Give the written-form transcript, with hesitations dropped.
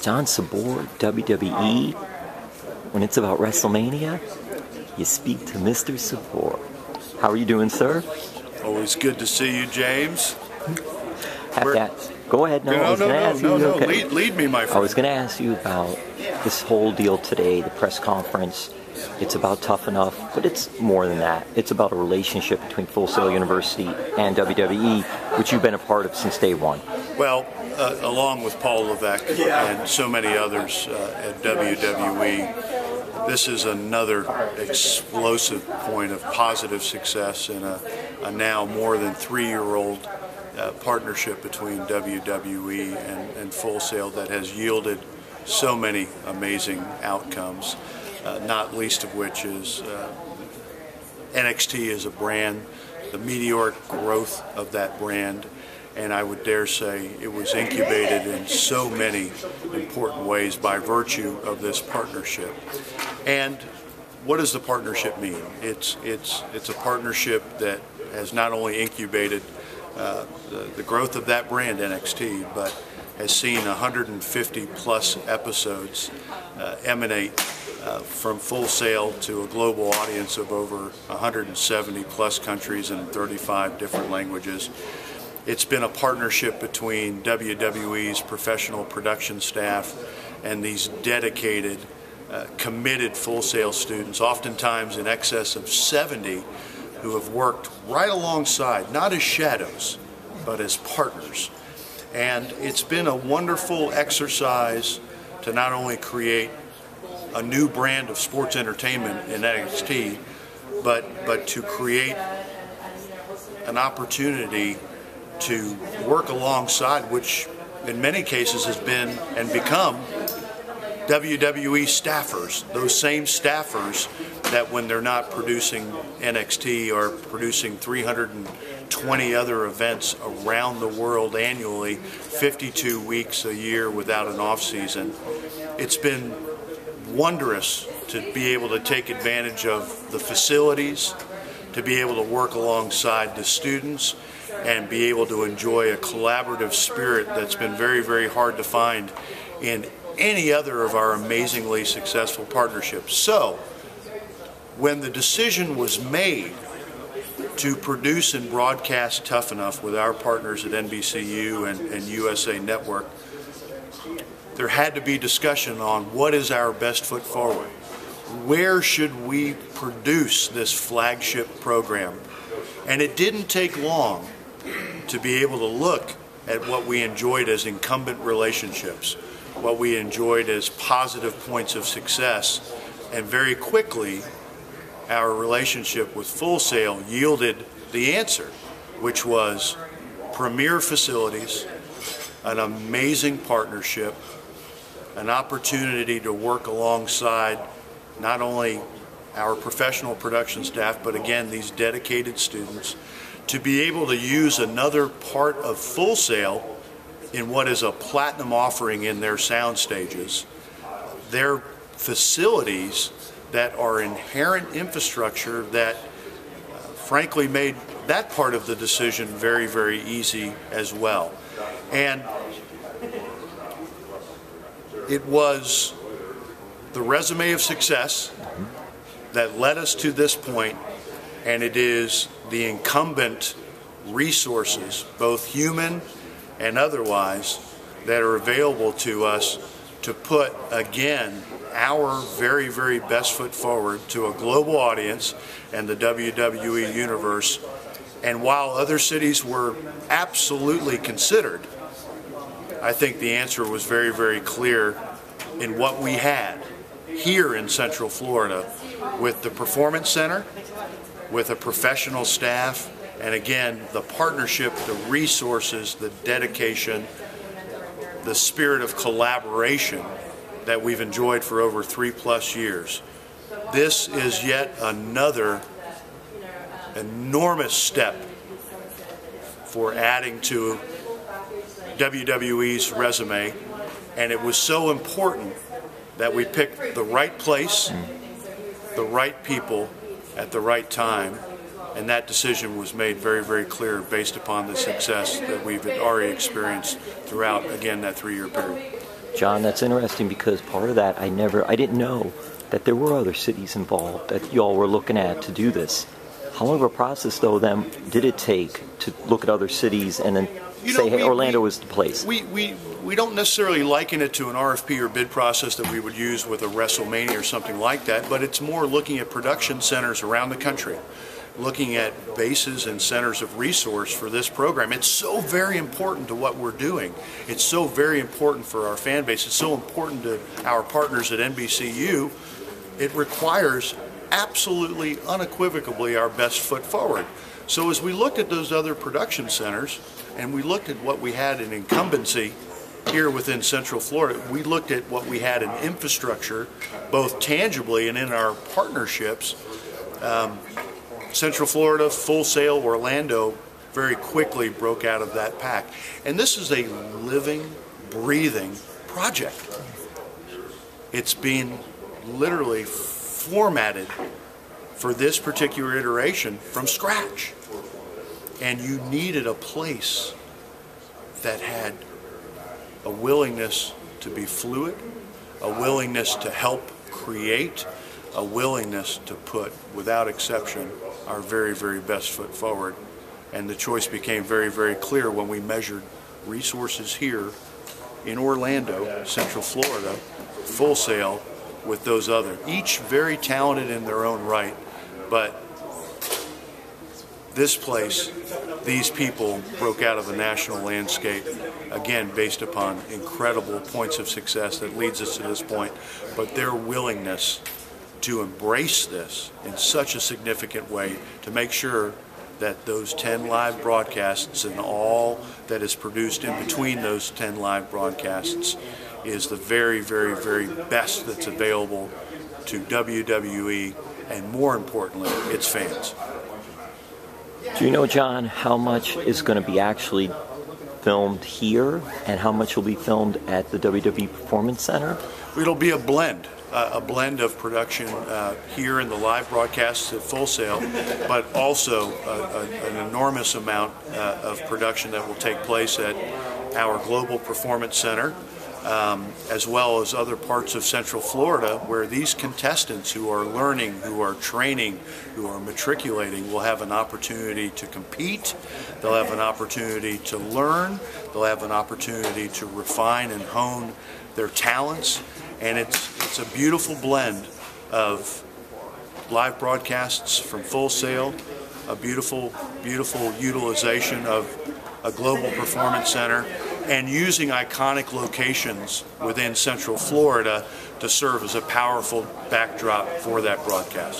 John Saboor, WWE. When it's about WrestleMania, you speak to Mr. Saboor. How are you doing, sir? Always good to see you, James. Go ahead. Lead me, my friend. I was going to ask you about this whole deal today, the press conference. It's about Tough Enough, but it's more than that. It's about a relationship between Full Sail University and WWE, which you've been a part of since day one. Well, along with Paul Levesque and so many others at WWE, this is another explosive point of positive success in a now more than 3-year-old partnership between WWE and Full Sail that has yielded so many amazing outcomes, not least of which is NXT as a brand, the meteoric growth of that brand, and I would dare say it was incubated in so many important ways by virtue of this partnership. And what does the partnership mean? It's a partnership that has not only incubated the growth of that brand, NXT, but has seen 150 plus episodes emanate from Full Sail to a global audience of over 170 plus countries and 35 different languages. It's been a partnership between WWE's professional production staff and these dedicated, committed Full Sail students, oftentimes in excess of 70, who have worked right alongside, not as shadows, but as partners. And it's been a wonderful exercise to not only create a new brand of sports entertainment in NXT, but to create an opportunity to work alongside, which in many cases has been and become WWE staffers, those same staffers that when they're not producing NXT are producing 320 other events around the world annually, 52 weeks a year without an off season. It's been wondrous to be able to take advantage of the facilities, to be able to work alongside the students, and be able to enjoy a collaborative spirit that's been very, very hard to find in any other of our amazingly successful partnerships. So, when the decision was made to produce and broadcast Tough Enough with our partners at NBCU and USA Network, there had to be discussion on what is our best foot forward. Where should we produce this flagship program? And it didn't take long to be able to look at what we enjoyed as incumbent relationships, what we enjoyed as positive points of success, and very quickly our relationship with Full Sail yielded the answer, which was premier facilities, an amazing partnership, an opportunity to work alongside not only our professional production staff, but again, these dedicated students, to be able to use another part of Full Sail in what is a platinum offering in their sound stages, their facilities that are inherent infrastructure that frankly made that part of the decision very, very easy as well. And it was the resume of success that led us to this point, and it is the incumbent resources, both human and otherwise, that are available to us to put, again, our very, very best foot forward to a global audience and the WWE universe. And while other cities were absolutely considered, I think the answer was very, very clear in what we had here in Central Florida with the Performance Center, with a professional staff, and again, the partnership, the resources, the dedication, the spirit of collaboration that we've enjoyed for over 3+ years. This is yet another enormous step for adding to WWE's resume, and it was so important that we picked the right place, the right people at the right time, and that decision was made very, very clear based upon the success that we've already experienced throughout, again, that 3-year period. John, that's interesting because part of that I didn't know that there were other cities involved that y'all were looking at to do this. How long of a process, though, then did it take to look at other cities and then say, hey, Orlando is the place? We don't necessarily liken it to an RFP or bid process that we would use with a WrestleMania or something like that, but it's more looking at production centers around the country, looking at bases and centers of resource for this program. It's so very important to what we're doing. It's so very important for our fan base. It's so important to our partners at NBCU. It requires absolutely unequivocally our best foot forward. So as we looked at those other production centers and we looked at what we had in incumbency here within Central Florida, we looked at what we had in infrastructure, both tangibly and in our partnerships. Central Florida, Full Sail, Orlando very quickly broke out of that pack. And this is a living, breathing project. It's being literally formatted for this particular iteration from scratch. And you needed a place that had a willingness to be fluid, a willingness to help create, a willingness to put, without exception, our very, very best foot forward. And the choice became very, very clear when we measured resources here in Orlando, Central Florida, Full Sail, with those other, each very talented in their own right, but this place, these people broke out of the national landscape, again, based upon incredible points of success that leads us to this point, but their willingness to embrace this in such a significant way to make sure that those 10 live broadcasts and all that is produced in between those 10 live broadcasts is the very, very, very best that's available to WWE and, more importantly, its fans. Do you know, John, how much is going to be actually filmed here and how much will be filmed at the WWE Performance Center? It'll be a blend of production here in the live broadcasts at Full Sail, but also an enormous amount of production that will take place at our Global Performance Center, as well as other parts of Central Florida where these contestants who are learning, who are training, who are matriculating will have an opportunity to compete, they'll have an opportunity to learn, they'll have an opportunity to refine and hone their talents, and it's a beautiful blend of live broadcasts from Full Sail, a beautiful, beautiful utilization of a Global Performance Center, and using iconic locations within Central Florida to serve as a powerful backdrop for that broadcast.